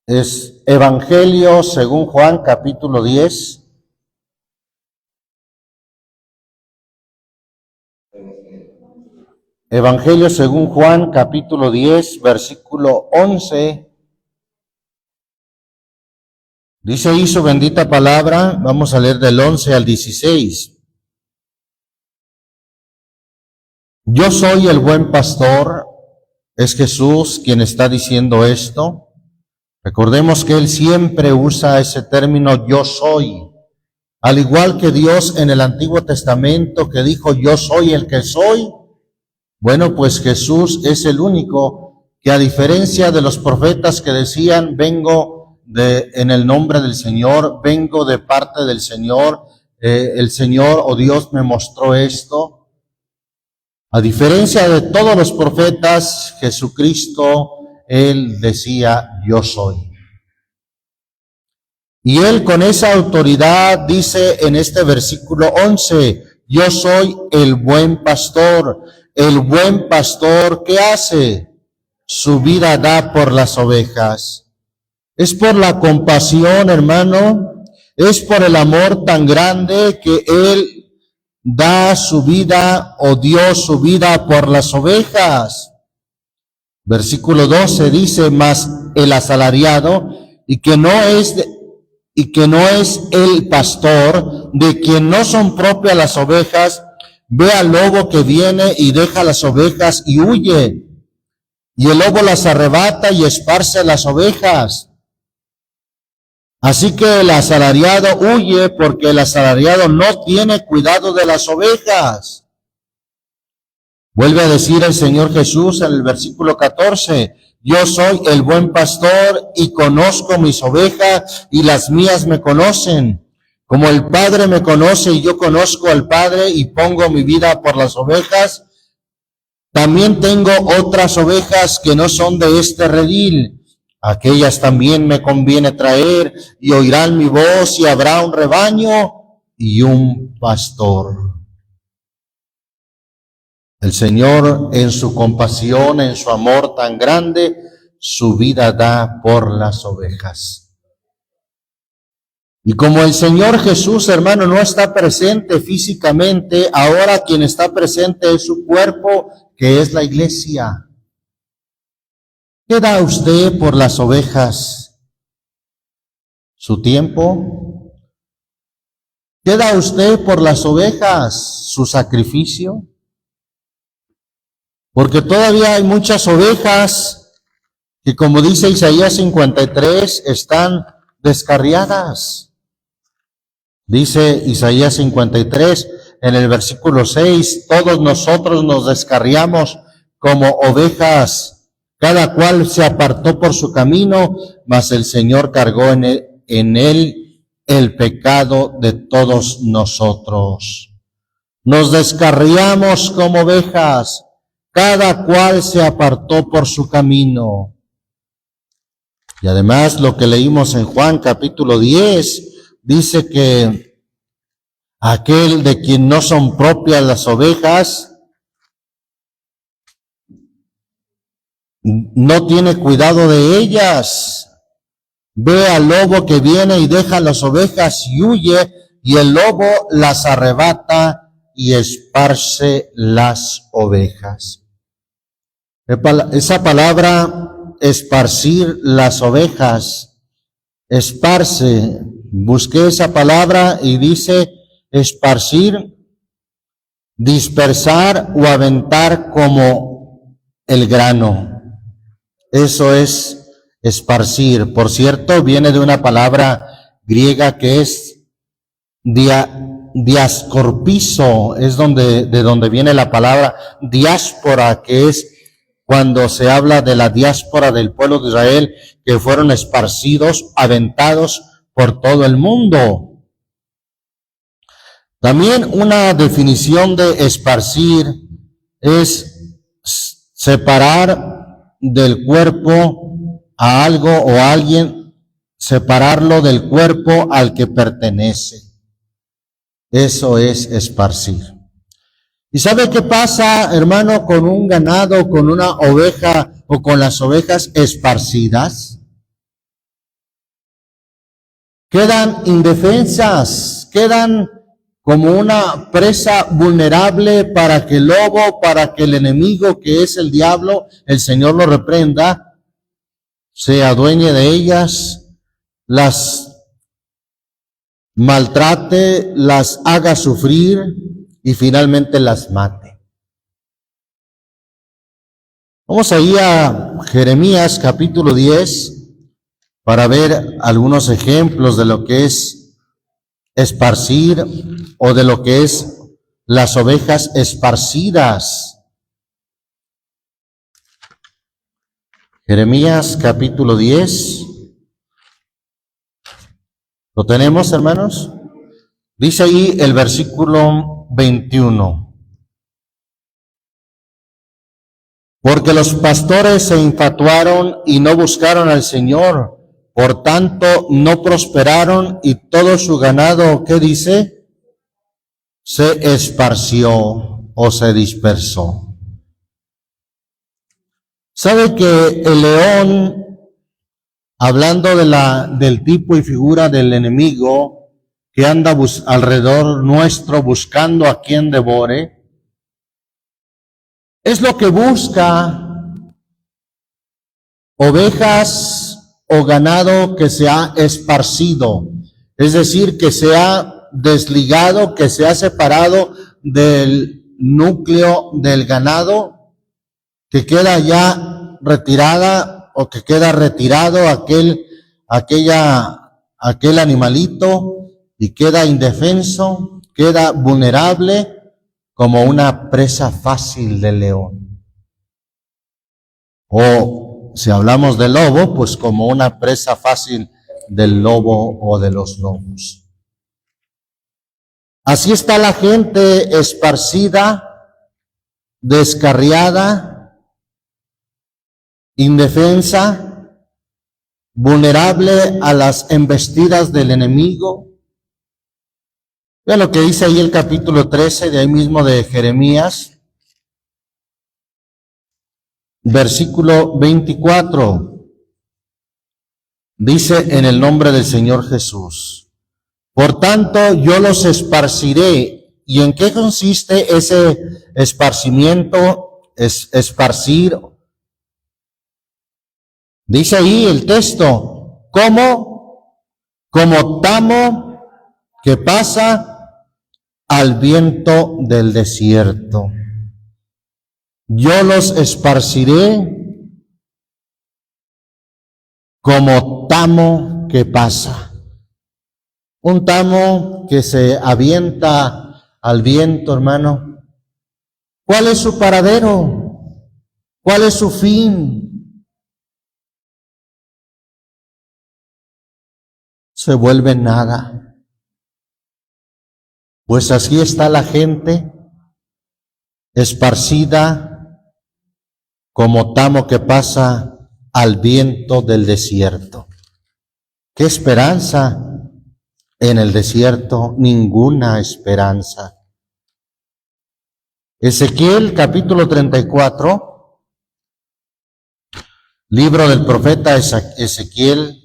Es Evangelio según Juan, capítulo 10. Evangelio según Juan, capítulo 10, versículo 11. Dice ahí su bendita palabra, vamos a leer del 11 al 16. Yo soy el buen pastor, es Jesús quien está diciendo esto. Recordemos que Él siempre usa ese término yo soy, al igual que Dios en el Antiguo Testamento que dijo yo soy el que soy. Bueno, pues Jesús es el único que, a diferencia de los profetas que decían vengo en el nombre del Señor, vengo de parte del Señor, el Señor o Dios me mostró esto. A diferencia de todos los profetas, Jesucristo, Él decía, yo soy. Y Él con esa autoridad dice en este versículo 11, yo soy el buen pastor. El buen pastor, ¿qué hace? Su vida da por las ovejas. Es por la compasión, hermano, es por el amor tan grande que Él da su vida o dio su vida por las ovejas. Versículo 12 dice, mas el asalariado, y que no es el pastor, de quien no son propias las ovejas, ve al lobo que viene y deja las ovejas y huye. Y el lobo las arrebata y esparce las ovejas. Así que el asalariado huye porque el asalariado no tiene cuidado de las ovejas. Vuelve a decir el Señor Jesús en el versículo 14, yo soy el buen pastor y conozco mis ovejas y las mías me conocen. Como el Padre me conoce y yo conozco al Padre y pongo mi vida por las ovejas, también tengo otras ovejas que no son de este redil. Aquellas también me conviene traer y oirán mi voz y habrá un rebaño y un pastor. El Señor en su compasión, en su amor tan grande, su vida da por las ovejas. Y como el Señor Jesús, hermano, no está presente físicamente, ahora quien está presente es su cuerpo, que es la iglesia. ¿Qué da usted por las ovejas? ¿Su tiempo? ¿Qué da usted por las ovejas? ¿Su sacrificio? Porque todavía hay muchas ovejas que, como dice Isaías 53, están descarriadas. Dice Isaías 53 en el versículo 6, todos nosotros nos descarriamos como ovejas, cada cual se apartó por su camino, mas el Señor cargó en él el pecado de todos nosotros. Nos descarriamos como ovejas, cada cual se apartó por su camino. Y además lo que leímos en Juan capítulo 10, dice que aquel de quien no son propias las ovejas, no tiene cuidado de ellas. Ve al lobo que viene y deja las ovejas y huye, y el lobo las arrebata y esparce las ovejas. Esa palabra, esparcir las ovejas, esparce, busqué esa palabra y dice esparcir, dispersar o aventar como el grano. Eso es esparcir. Por cierto, viene de una palabra griega que es diascorpizo, es de donde viene la palabra diáspora, que es cuando se habla de la diáspora del pueblo de Israel, que fueron esparcidos, aventados por todo el mundo. También una definición de esparcir es separar del cuerpo a algo o a alguien, separarlo del cuerpo al que pertenece. Eso es esparcir. ¿Y sabe qué pasa, hermano, con un ganado, con una oveja o con las ovejas esparcidas? quedan indefensas, quedan como una presa vulnerable para que el lobo, para que el enemigo que es el diablo, el Señor lo reprenda, se adueñe de ellas, las maltrate, las haga sufrir y finalmente las mate. Vamos ahí a Jeremías capítulo 10 para ver algunos ejemplos de lo que es esparcir o de lo que es las ovejas esparcidas. Jeremías capítulo 10. ¿Lo tenemos, hermanos? Dice ahí el versículo 21. Porque los pastores se infatuaron y no buscaron al Señor, por tanto no prosperaron y todo su ganado, ¿qué dice? Se esparció o se dispersó. ¿Sabe que el león, hablando del tipo y figura del enemigo que anda alrededor nuestro buscando a quien devore, es lo que busca ovejas o ganado que se ha esparcido, es decir, que se ha desligado, que se ha separado del núcleo del ganado, que queda ya retirada o que queda retirado aquel animalito y queda indefenso, queda vulnerable como una presa fácil del león. O si hablamos del lobo, pues como una presa fácil del lobo o de los lobos. Así está la gente esparcida, descarriada, indefensa, vulnerable a las embestidas del enemigo. Vean lo que dice ahí el capítulo 13, de ahí mismo de Jeremías, versículo 24. Dice: en el nombre del Señor Jesús, por tanto yo los esparciré. ¿Y en qué consiste ese esparcimiento? Esparcir. Dice ahí el texto, como tamo que pasa al viento del desierto. Yo los esparciré como tamo que pasa. Un tamo que se avienta al viento, hermano. ¿Cuál es su paradero? ¿Cuál es su fin? Se vuelve nada. Pues así está la gente, esparcida como tamo que pasa al viento del desierto. ¿Qué esperanza? En el desierto, ninguna esperanza. Ezequiel capítulo 34, libro del profeta Ezequiel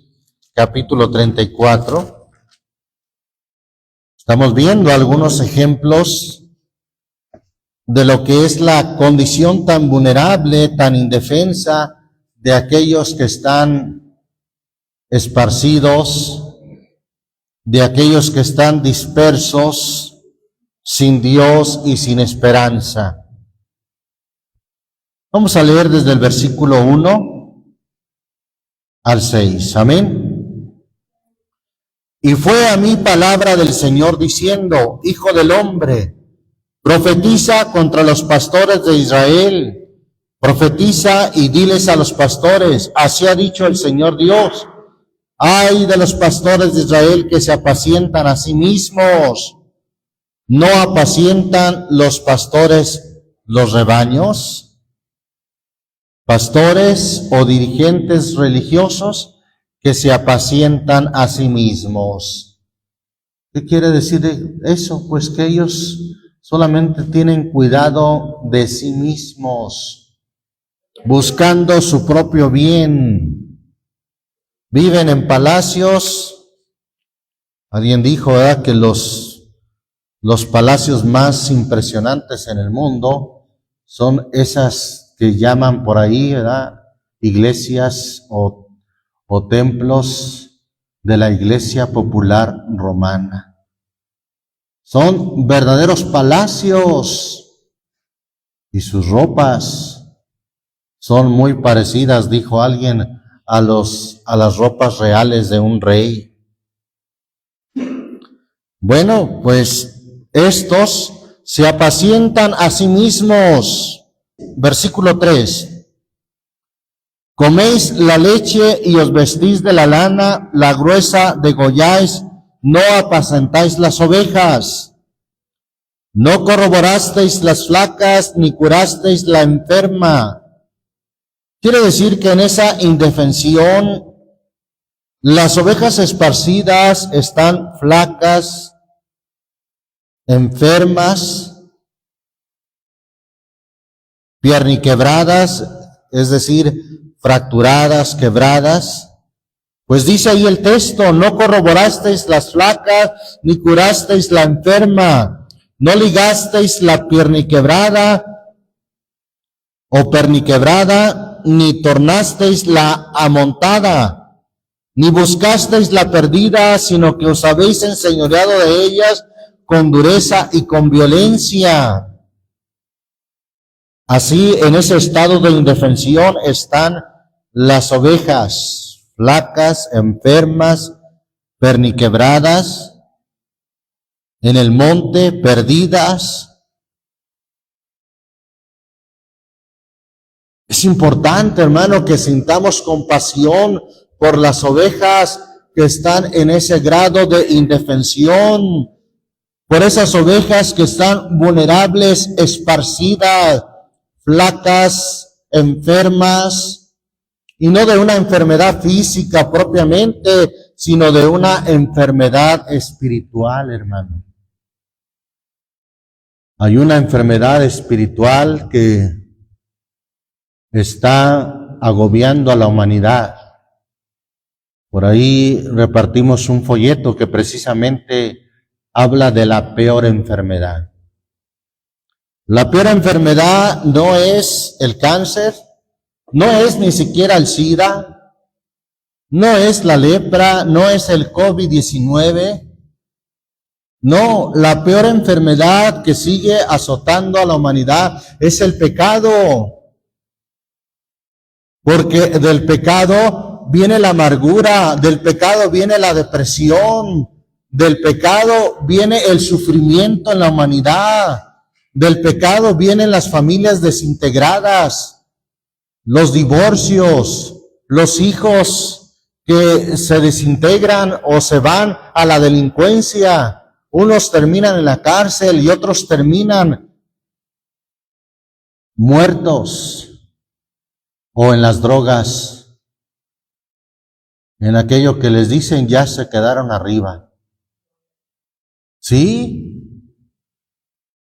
capítulo 34. Estamos viendo algunos ejemplos de lo que es la condición tan vulnerable, tan indefensa de aquellos que están esparcidos, de aquellos que están dispersos, sin Dios y sin esperanza. Vamos a leer desde el versículo 1 al 6. Amén. Y fue a mí palabra del Señor diciendo: Hijo del hombre, profetiza contra los pastores de Israel. Profetiza y diles a los pastores: así ha dicho el Señor Dios. Ay de los pastores de Israel que se apacientan a sí mismos. ¿No apacientan los pastores los rebaños? Pastores o dirigentes religiosos que se apacientan a sí mismos. ¿Qué quiere decir eso? Pues que ellos solamente tienen cuidado de sí mismos, buscando su propio bien. Viven en palacios, Alguien dijo, ¿verdad?, que los palacios más impresionantes en el mundo son esas que llaman por ahí, ¿verdad?, iglesias o templos de la Iglesia Popular Romana. Son verdaderos palacios y sus ropas son muy parecidas, dijo alguien, a las ropas reales de un rey. Bueno, pues estos se apacientan a sí mismos. Versículo 3. Coméis la leche y os vestís de la lana, la gruesa degolláis, no apacentáis las ovejas. No corroborasteis las flacas, ni curasteis la enferma. Quiere decir que en esa indefensión, las ovejas esparcidas están flacas, enfermas, pierniquebradas, es decir, fracturadas, quebradas. Pues dice ahí el texto, no corroborasteis las flacas, ni curasteis la enferma, no ligasteis la pierniquebrada o perniquebrada, ni tornasteis la amontada, ni buscasteis la perdida, sino que os habéis enseñoreado de ellas con dureza y con violencia. Así, en ese estado de indefensión están las ovejas, flacas, enfermas, perniquebradas, en el monte, perdidas. Es importante, hermano, que sintamos compasión por las ovejas que están en ese grado de indefensión, por esas ovejas que están vulnerables, esparcidas, flacas, enfermas, y no de una enfermedad física propiamente, sino de una enfermedad espiritual, hermano. Hay una enfermedad espiritual que está agobiando a la humanidad. Por ahí repartimos un folleto que precisamente habla de la peor enfermedad. La peor enfermedad no es el cáncer, no es ni siquiera el SIDA, no es la lepra, no es el COVID-19. No, la peor enfermedad que sigue azotando a la humanidad es el pecado. Porque del pecado viene la amargura, del pecado viene la depresión, del pecado viene el sufrimiento en la humanidad, del pecado vienen las familias desintegradas, los divorcios, los hijos que se desintegran o se van a la delincuencia. Unos terminan en la cárcel y otros terminan muertos o en las drogas, en aquello que les dicen ya se quedaron arriba. ¿Sí?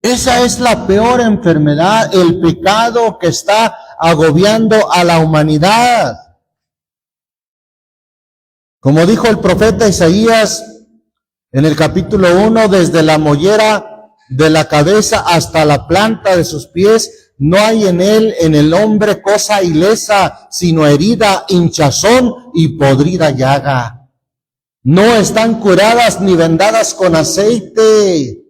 Esa es la peor enfermedad, el pecado que está agobiando a la humanidad. Como dijo el profeta Isaías en el capítulo 1, desde la mollera de la cabeza hasta la planta de sus pies, no hay en él, en el hombre, cosa ilesa, sino herida, hinchazón y podrida llaga. No están curadas ni vendadas con aceite.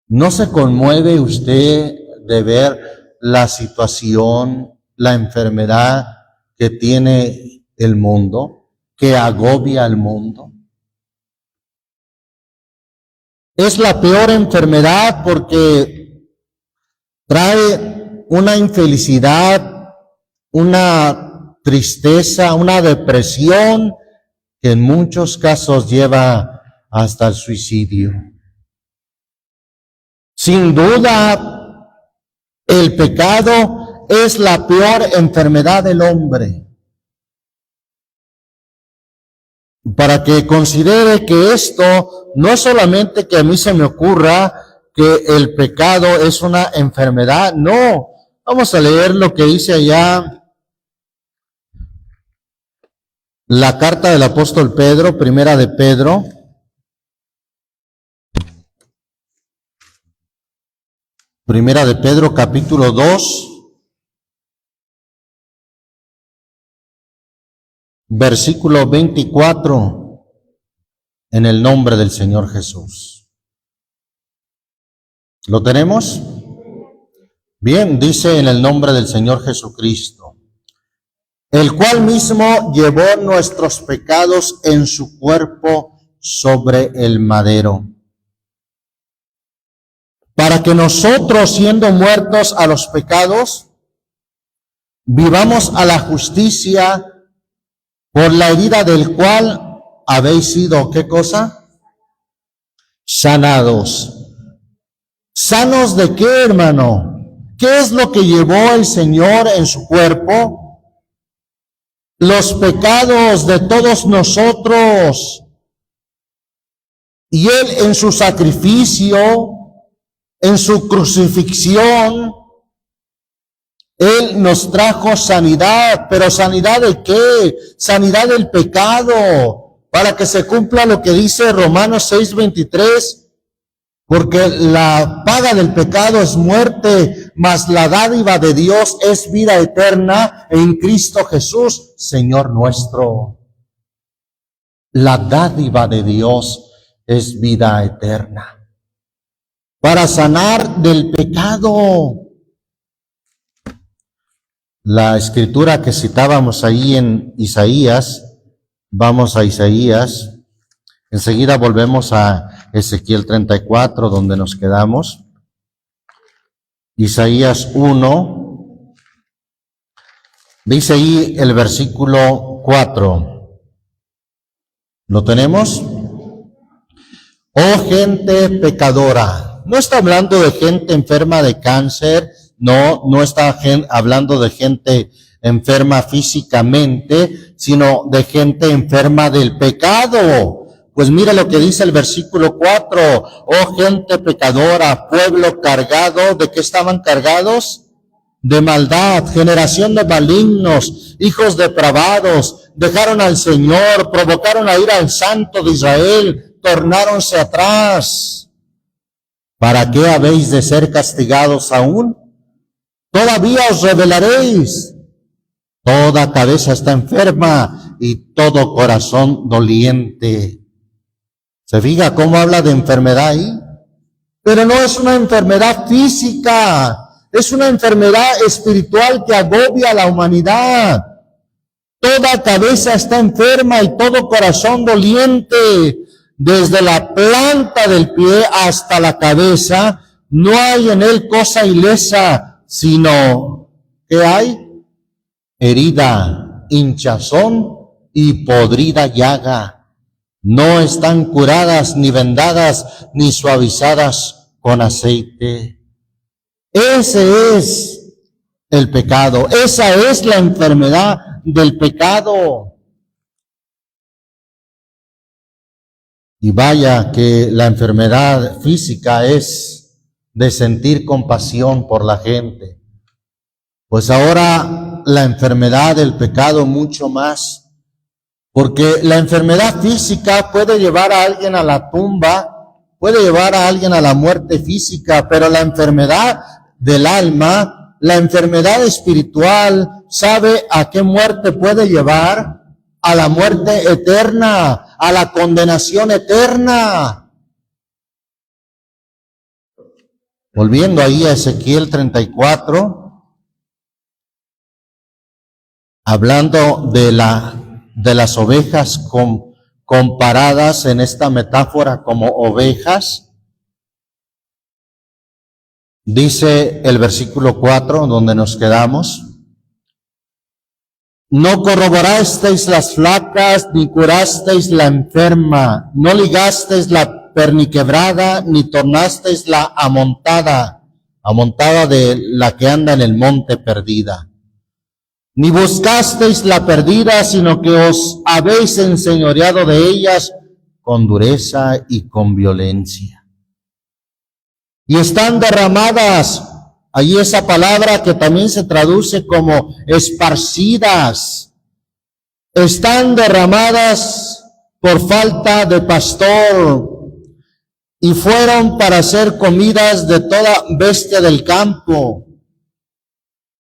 ¿No se conmueve usted de ver la situación, la enfermedad que tiene el mundo, que agobia al mundo? Es la peor enfermedad porque trae una infelicidad, una tristeza, una depresión que en muchos casos lleva hasta el suicidio. Sin duda, el pecado es la peor enfermedad del hombre. Para que considere que esto no es solamente que a mí se me ocurra que el pecado es una enfermedad, no. Vamos a leer lo que dice allá La carta del apóstol Pedro, primera de Pedro. Primera de Pedro, capítulo 2, versículo 24, en el nombre del Señor Jesús. ¿Lo tenemos? Bien, dice en el nombre del Señor Jesucristo, el cual mismo llevó nuestros pecados en su cuerpo sobre el madero, para que nosotros, siendo muertos a los pecados, vivamos a la justicia, por la herida del cual habéis sido, ¿qué cosa? Sanados. ¿Sanos de qué, hermano? ¿Qué es lo que llevó el Señor en su cuerpo? Los pecados de todos nosotros. Y Él en su sacrificio, en su crucifixión, Él nos trajo sanidad. ¿Pero sanidad de qué? Sanidad del pecado, para que se cumpla lo que dice Romanos 6:23, porque la paga del pecado es muerte, mas la dádiva de Dios es vida eterna en Cristo Jesús, Señor nuestro. La dádiva de Dios es vida eterna, para sanar del pecado. La escritura que citábamos ahí en Isaías, vamos a Isaías, enseguida volvemos a Ezequiel 34, donde nos quedamos. Isaías 1, dice ahí el versículo 4. ¿Lo tenemos? Oh gente pecadora. No está hablando de gente enferma de cáncer, no está hablando de gente enferma físicamente, sino de gente enferma del pecado. Pues mira lo que dice el versículo 4. Oh gente pecadora, pueblo cargado, ¿de qué estaban cargados? De maldad, generación de malignos, hijos depravados, dejaron al Señor, provocaron a ira al Santo de Israel, tornáronse atrás. ¿Para qué habéis de ser castigados aún? Todavía os rebelaréis. Toda cabeza está enferma y todo corazón doliente. ¿Se fija cómo habla de enfermedad ahí? Pero no es una enfermedad física, es una enfermedad espiritual que agobia a la humanidad. Toda cabeza está enferma y todo corazón doliente. Desde la planta del pie hasta la cabeza, no hay en él cosa ilesa, sino que hay herida, hinchazón y podrida llaga. No están curadas, ni vendadas, ni suavizadas con aceite. Ese es el pecado, esa es la enfermedad del pecado. Y vaya que la enfermedad física es de sentir compasión por la gente. Pues ahora la enfermedad del pecado mucho más. Porque la enfermedad física puede llevar a alguien a la tumba, puede llevar a alguien a la muerte física, pero la enfermedad del alma, la enfermedad espiritual, ¿sabe a qué muerte puede llevar? A la muerte eterna, a la condenación eterna. Volviendo ahí a Ezequiel 34, hablando de las ovejas comparadas en esta metáfora como ovejas, dice el versículo 4, donde nos quedamos: no corroborasteis las flacas, ni curasteis la enferma, no ligasteis la perniquebrada, ni tornasteis la amontada de la que anda en el monte perdida. Ni buscasteis la perdida, sino que os habéis enseñoreado de ellas con dureza y con violencia. Y están derramadas, ahí esa palabra que también se traduce como esparcidas. están derramadas por falta de pastor y fueron para ser comidas de toda bestia del campo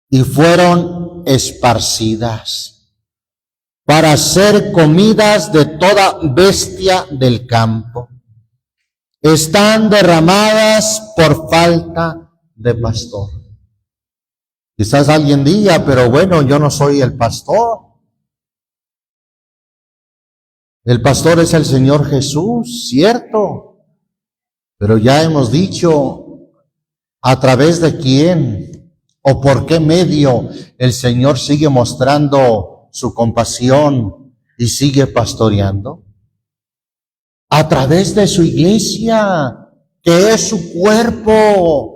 y fueron esparcidas para ser comidas de toda bestia del campo. Están derramadas por falta de pastor. Quizás alguien diga, pero bueno, yo no soy el pastor. El pastor es el Señor Jesús, cierto. Pero ya hemos dicho, ¿a través de quién o por qué medio el Señor sigue mostrando su compasión y sigue pastoreando? A través de su iglesia, que es su cuerpo.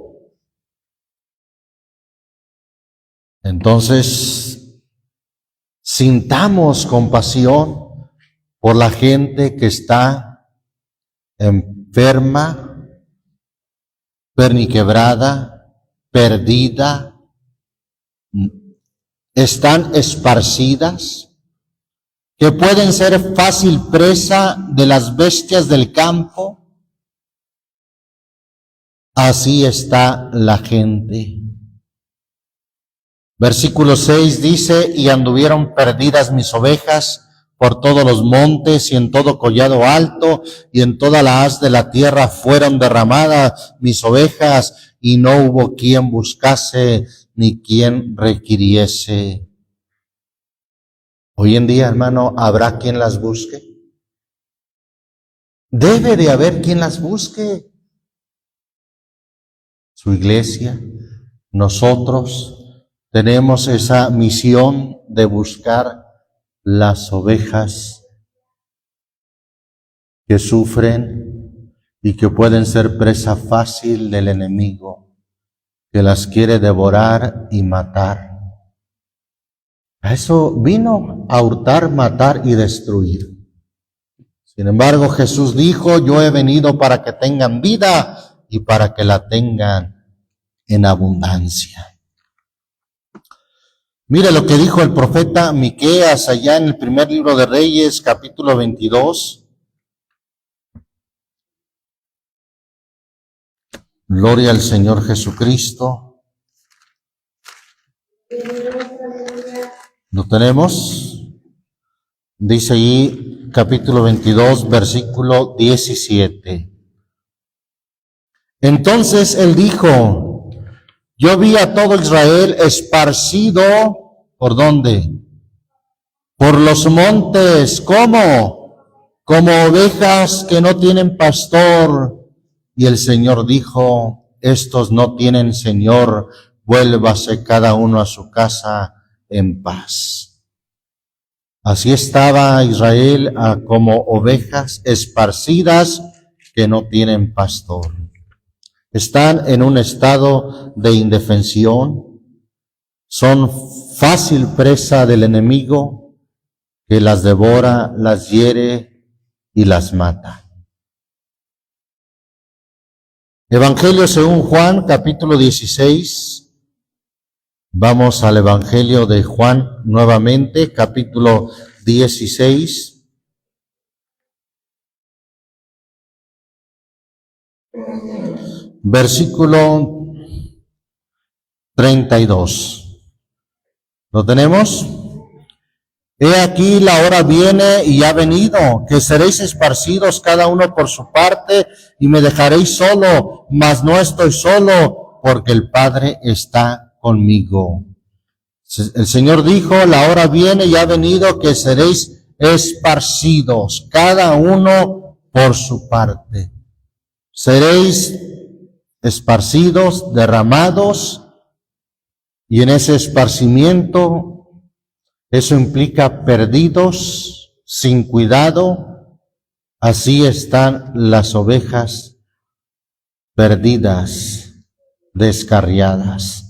Entonces, sintamos compasión por la gente que está enferma, perniquebrada, perdida, están esparcidas, que pueden ser fácil presa de las bestias del campo. Así está la gente. Versículo 6 dice, y anduvieron perdidas mis ovejas por todos los montes y en todo collado alto y en toda la haz de la tierra fueron derramadas mis ovejas y no hubo quien buscase ni quien requiriese. Hoy en día, hermano, ¿habrá quien las busque? Debe de haber quien las busque. Su iglesia, nosotros tenemos esa misión de buscar las ovejas que sufren y que pueden ser presa fácil del enemigo, que las quiere devorar y matar. A eso vino, a hurtar, matar y destruir. Sin embargo, Jesús dijo, yo he venido para que tengan vida y para que la tengan en abundancia. Mire lo que dijo el profeta Miqueas allá en el primer libro de Reyes, capítulo 22. Gloria al Señor Jesucristo. ¿Lo tenemos? Dice allí, capítulo 22, versículo 17. Entonces él dijo, yo vi a todo Israel esparcido, ¿por dónde? Por los montes, ¿cómo? Como ovejas que no tienen pastor. Y el Señor dijo, estos no tienen Señor, vuélvase cada uno a su casa en paz. Así estaba Israel como ovejas esparcidas que no tienen pastor. Están en un estado de indefensión, son fácil presa del enemigo que las devora, las hiere y las mata. Evangelio según Juan, capítulo 16. Vamos al Evangelio de Juan nuevamente, capítulo 16. Versículo 32. ¿Lo tenemos? He aquí la hora viene y ha venido, que seréis esparcidos cada uno por su parte y me dejaréis solo, mas no estoy solo, porque el Padre está conmigo. El Señor dijo, la hora viene y ha venido, que seréis esparcidos cada uno por su parte. Seréis esparcidos, derramados, y en ese esparcimiento, eso implica perdidos, sin cuidado. Así están las ovejas perdidas, descarriadas.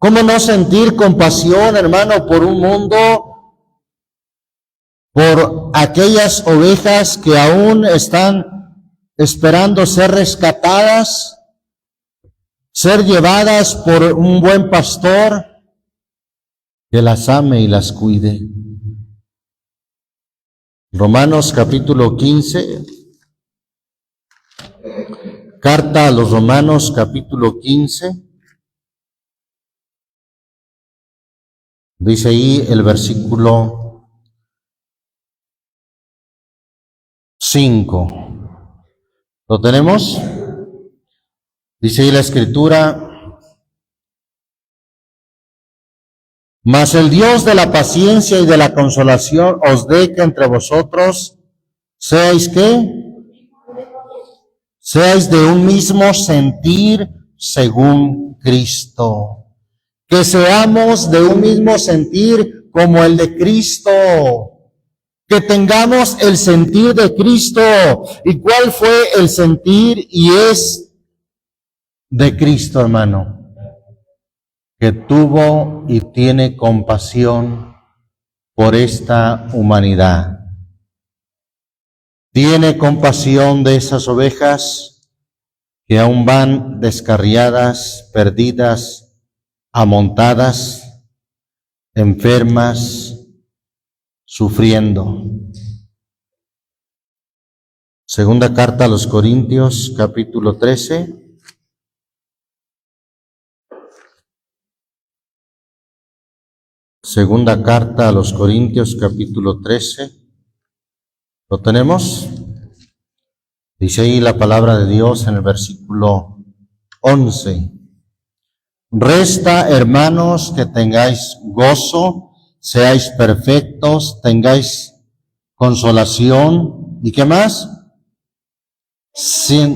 ¿Cómo no sentir compasión, hermano, por un mundo, por aquellas ovejas que aún están esperando ser rescatadas, ser llevadas por un buen pastor? que las ame y las cuide. Romanos capítulo 15, carta a los Romanos capítulo 15, dice ahí el versículo 5. ¿Lo tenemos? Dice ahí la Escritura: mas el Dios de la paciencia y de la consolación os dé que entre vosotros seáis ¿qué? Seáis de un mismo sentir según Cristo. Que seamos de un mismo sentir como el de Cristo. Que tengamos el sentir de Cristo. ¿Y cuál fue el sentir y es de Cristo, hermano? Que tuvo y tiene compasión por esta humanidad. Tiene compasión de esas ovejas que aún van descarriadas, perdidas, amontadas, enfermas, sufriendo. Segunda carta a los Corintios, capítulo 13. Segunda carta a los Corintios, capítulo 13. ¿Lo tenemos? Dice ahí la palabra de Dios en el versículo 11. Resta, hermanos, que tengáis gozo, seáis perfectos, tengáis consolación. ¿Y qué más? Sed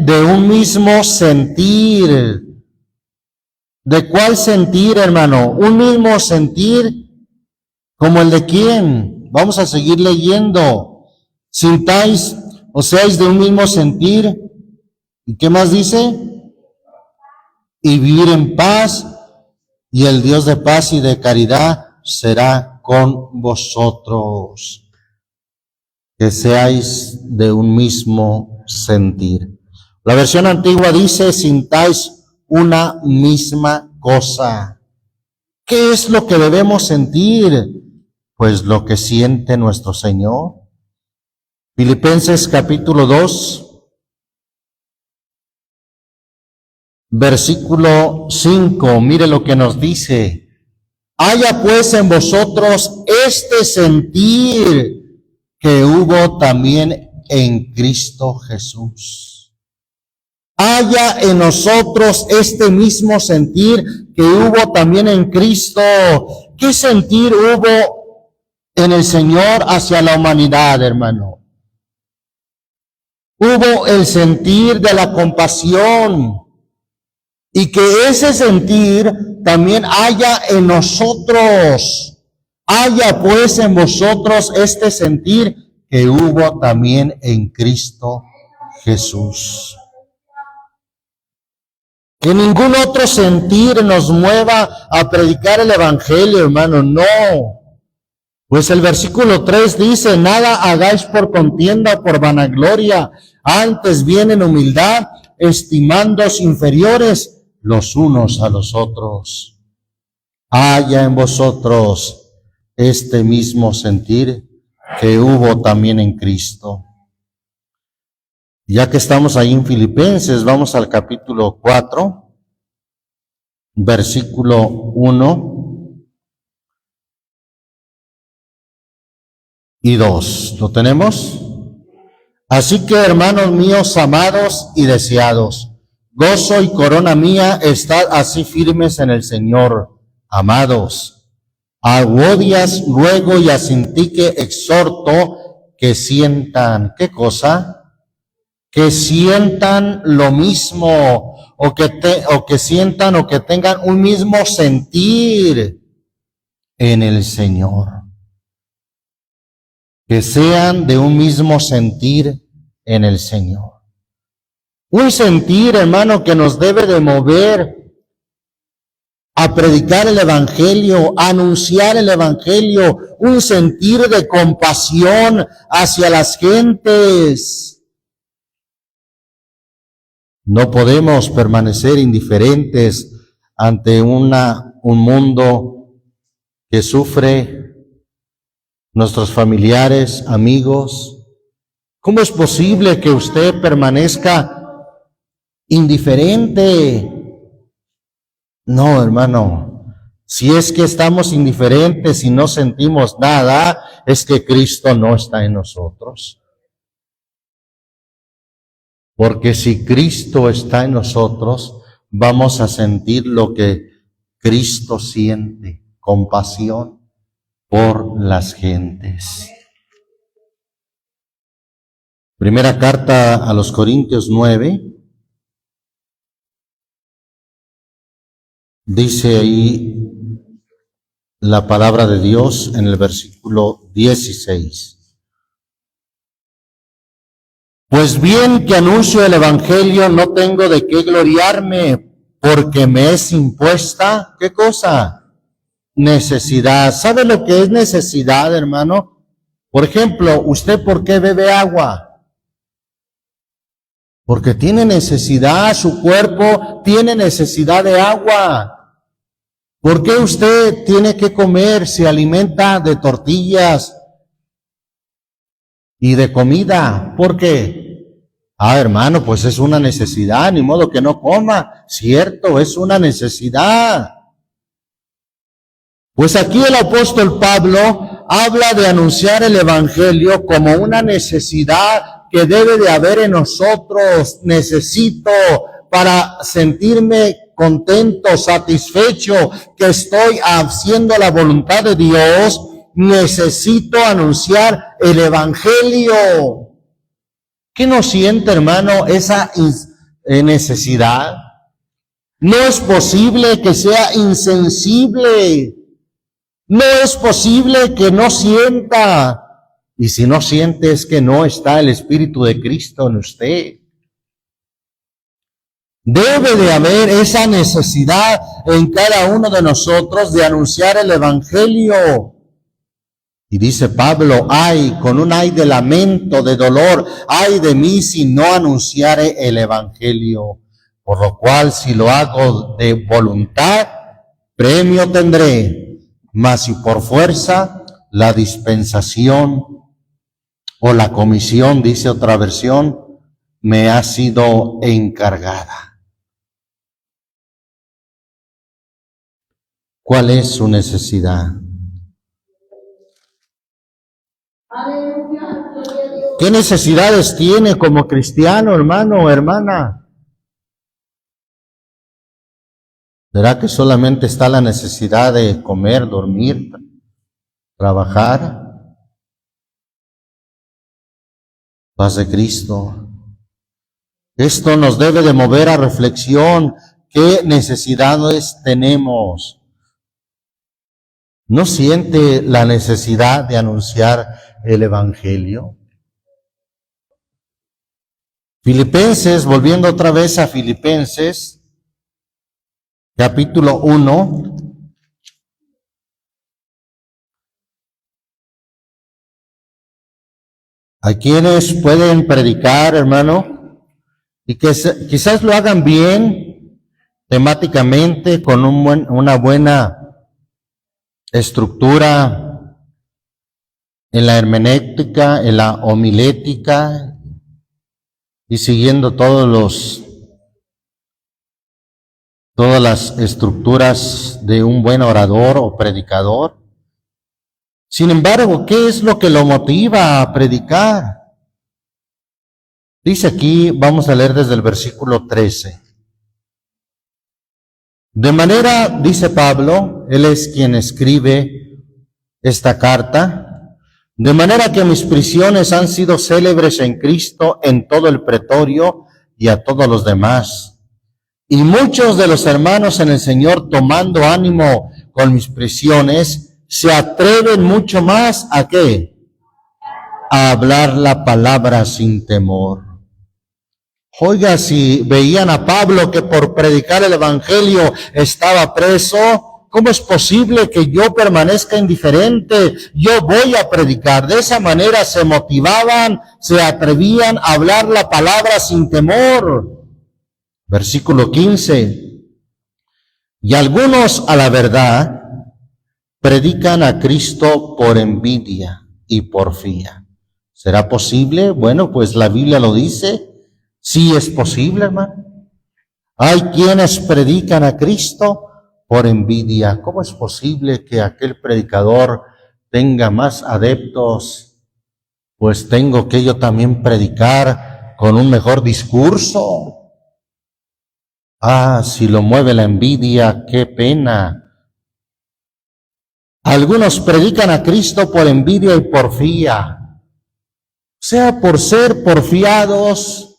de un mismo sentir. ¿De cuál sentir, hermano? Un mismo sentir, como el de quién. Vamos a seguir leyendo. Sintáis o seáis de un mismo sentir. ¿Y qué más dice? Y vivir en paz, y el Dios de paz y de caridad será con vosotros. Que seáis de un mismo sentir. La versión antigua dice: sintáis una misma cosa. ¿Qué es lo que debemos sentir? Pues lo que siente nuestro Señor. Filipenses capítulo 2, versículo 5, mire lo que nos dice: haya pues en vosotros este sentir que hubo también en Cristo Jesús. Haya en nosotros este mismo sentir que hubo también en Cristo. ¿Qué sentir hubo en el Señor hacia la humanidad, hermano? Hubo el sentir de la compasión, y que ese sentir también haya en nosotros. Haya pues en vosotros este sentir que hubo también en Cristo Jesús. Que ningún otro sentir nos mueva a predicar el Evangelio, hermano, no. Pues el versículo 3 dice: nada hagáis por contienda o por vanagloria, antes bien en humildad, estimándoos inferiores los unos a los otros. Haya en vosotros este mismo sentir que hubo también en Cristo. Ya que estamos ahí en Filipenses, vamos al capítulo 4, versículo 1 y 2. ¿Lo tenemos? Así que, hermanos míos, amados y deseados, gozo y corona mía, estad así firmes en el Señor, amados. A Euodias ruego y a Sintique exhorto que sientan, ¿qué cosa? Que sientan lo mismo, o que sientan o que tengan un mismo sentir en el Señor. Que sean de un mismo sentir en el Señor. Un sentir, hermano, que nos debe de mover a predicar el Evangelio, a anunciar el Evangelio, un sentir de compasión hacia las gentes. No podemos permanecer indiferentes ante una un mundo que sufre, nuestros familiares, amigos. ¿Cómo es posible que usted permanezca indiferente? No, hermano. Si es que estamos indiferentes y no sentimos nada, es que Cristo no está en nosotros. Porque si Cristo está en nosotros, vamos a sentir lo que Cristo siente, compasión por las gentes. Primera carta a los Corintios 9, dice ahí la palabra de Dios en el versículo 16. Pues bien que anuncio el evangelio, no tengo de qué gloriarme, porque me es impuesta, ¿qué cosa? Necesidad. ¿Sabe lo que es necesidad, hermano? Por ejemplo, ¿usted por qué bebe agua? Porque tiene necesidad, su cuerpo tiene necesidad de agua. ¿Por qué usted tiene que comer? Se alimenta de tortillas y de comida. ¿Por qué? Hermano, pues es una necesidad, ni modo que no coma. Cierto, es una necesidad. Pues aquí el apóstol Pablo habla de anunciar el evangelio como una necesidad que debe de haber en nosotros. Necesito para sentirme contento, satisfecho, que estoy haciendo la voluntad de Dios, necesito anunciar el evangelio. ¿Qué no siente, hermano, esa necesidad? No es posible que sea insensible. No es posible que no sienta. Y si no siente, es que no está el Espíritu de Cristo en usted. Debe de haber esa necesidad en cada uno de nosotros de anunciar el evangelio. Y dice Pablo, con un ay de lamento, de dolor, ay de mí si no anunciare el evangelio. Por lo cual, si lo hago de voluntad, premio tendré. Mas si por fuerza, la dispensación o la comisión, dice otra versión, me ha sido encargada. ¿Cuál es su necesidad? ¿Qué necesidades tiene como cristiano, hermano o hermana? ¿Será que solamente está la necesidad de comer, dormir, trabajar? Paz de Cristo. Esto nos debe de mover a reflexión. ¿Qué necesidades tenemos? ¿No siente la necesidad de anunciar el evangelio? Filipenses, volviendo otra vez a Filipenses, capítulo 1. ¿A quienes pueden predicar, hermano? Y que quizás lo hagan bien, temáticamente, con una buena estructura en la hermenéutica, en la homilética, y siguiendo todas las estructuras de un buen orador o predicador. Sin embargo, ¿qué es lo que lo motiva a predicar? Dice aquí, vamos a leer desde el versículo 13. De manera, dice Pablo, él es quien escribe esta carta, de manera que mis prisiones han sido célebres en Cristo en todo el pretorio y a todos los demás. Y muchos de los hermanos en el Señor, tomando ánimo con mis prisiones, se atreven mucho más ¿a qué? A hablar la palabra sin temor. Oiga, si veían a Pablo que por predicar el evangelio estaba preso, ¿cómo es posible que yo permanezca indiferente? Yo voy a predicar. De esa manera se motivaban, se atrevían a hablar la palabra sin temor. Versículo 15. Y algunos, a la verdad, predican a Cristo por envidia y porfía. ¿Será posible? Bueno, pues la Biblia lo dice. Sí es posible, hermano. Hay quienes predican a Cristo por envidia. ¿Cómo es posible que aquel predicador tenga más adeptos? Pues tengo que yo también predicar con un mejor discurso. Ah, si lo mueve la envidia, qué pena. Algunos predican a Cristo por envidia y porfía, sea por ser porfiados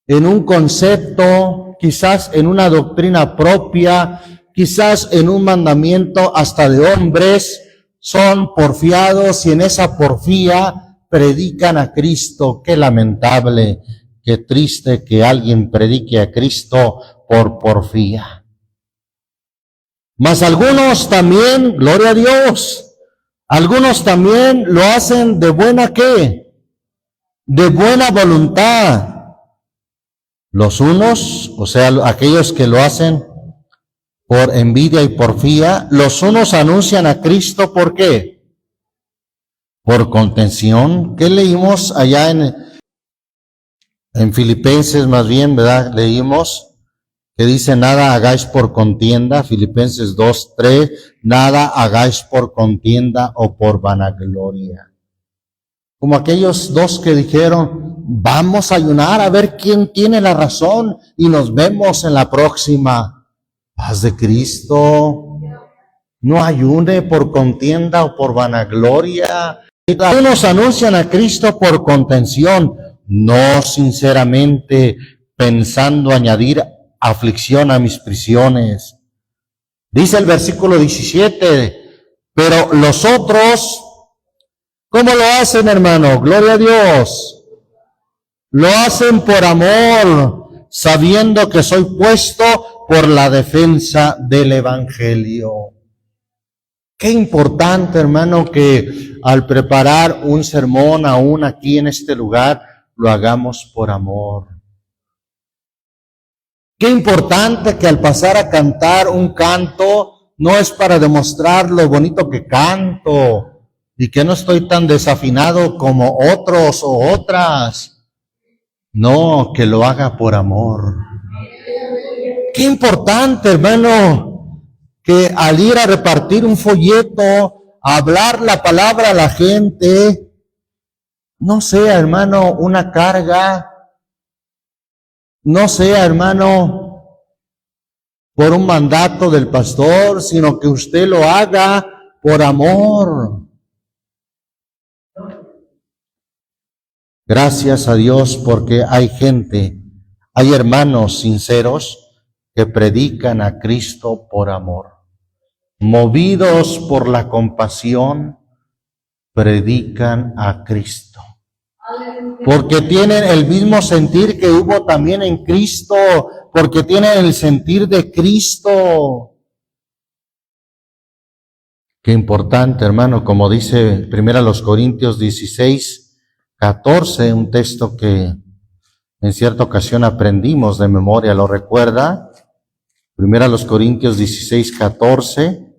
en un concepto, quizás en una doctrina propia, quizás en un mandamiento hasta de hombres, son porfiados y en esa porfía predican a Cristo. Qué lamentable, qué triste que alguien predique a Cristo por porfía. Mas algunos también, gloria a Dios, algunos también lo hacen de buena ¿qué? De buena voluntad. Los unos, o sea, aquellos que lo hacen por envidia y porfía, los unos anuncian a Cristo ¿por qué? Por contención. ¿Qué leímos allá en Filipenses más bien, verdad? Leímos que dice, nada hagáis por contienda, Filipenses 2:3, nada hagáis por contienda o por vanagloria. Como aquellos dos que dijeron, vamos a ayunar a ver quién tiene la razón y nos vemos en la próxima. Paz de Cristo. No ayune por contienda o por vanagloria. Algunos anuncian a Cristo por contención, no sinceramente pensando añadir aflicción a mis prisiones. Dice el versículo 17, pero los otros, ¿cómo lo hacen, hermano? Gloria a Dios. Lo hacen por amor, sabiendo que soy puesto por la defensa del Evangelio. Qué importante, hermano, que al preparar un sermón aún aquí en este lugar, lo hagamos por amor. Qué importante que al pasar a cantar un canto, no es para demostrar lo bonito que canto y que no estoy tan desafinado como otros o otras. No, que lo haga por amor. Qué importante, hermano, que al ir a repartir un folleto, a hablar la palabra a la gente, no sea, hermano, una carga, no sea, hermano, por un mandato del pastor, sino que usted lo haga por amor. Gracias a Dios porque hay gente, hay hermanos sinceros que predican a Cristo por amor. Movidos por la compasión, predican a Cristo. Porque tienen el mismo sentir que hubo también en Cristo, porque tienen el sentir de Cristo. Qué importante, hermano, como dice 1 Corintios 16:14, un texto que en cierta ocasión aprendimos de memoria, ¿lo recuerda? 1 Corintios 16:14,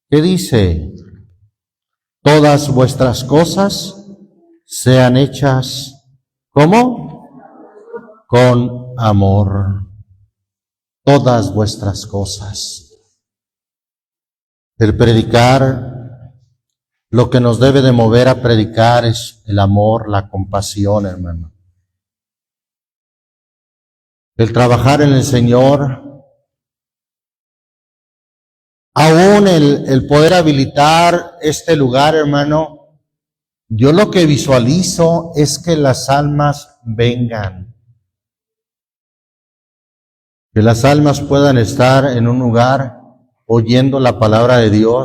¿qué dice? Todas vuestras cosas sean hechas, ¿cómo? Con amor. Todas vuestras cosas. El predicar, lo que nos debe de mover a predicar es el amor, la compasión, hermano. El trabajar en el Señor, aún el poder habilitar este lugar, hermano, yo lo que visualizo es que las almas vengan. Que las almas puedan estar en un lugar oyendo la palabra de Dios.